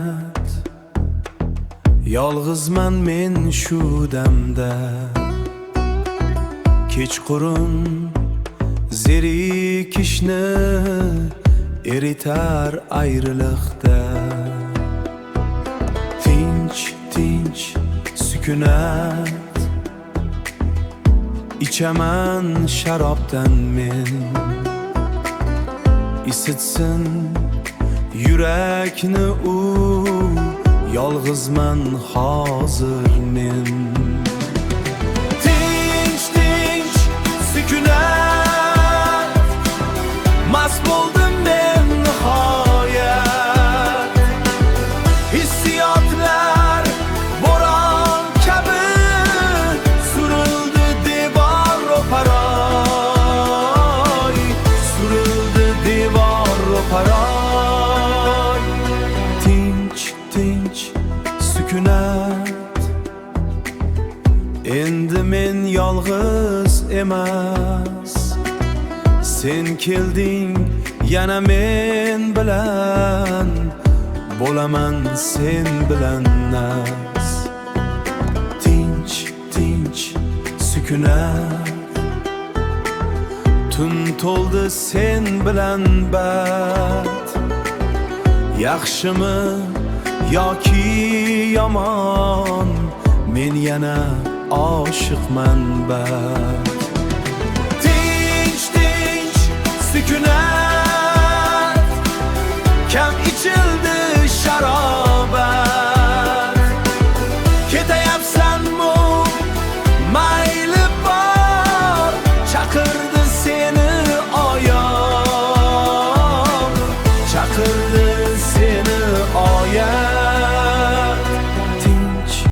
sükunat, yolg'izman men shu damda. Kechqurun zerikishni eritar ayriliqda. Tinch, tinch sükunat, ichaman sharobdan men. Isitsin yurakni u, yolg'izman hozir men. Tinch, tinch sükunat, mast bo'ldim men nihoyat. Hissiyotlar bo'ron kabi surildi devor ro'paroy, surildi devor ro'paroy. Tinch, tinch sükunat, endi men yolg'iz emas. Sen kelding yana men bilan, bo'laman sen bilan nas. Tinch, tinch sükunat, tun to'ldi sen bilan bad. Yaxshimi yoki yomon, men yana oshiqman bad. Tinch, tinch sükunat, kam ichildi sharob.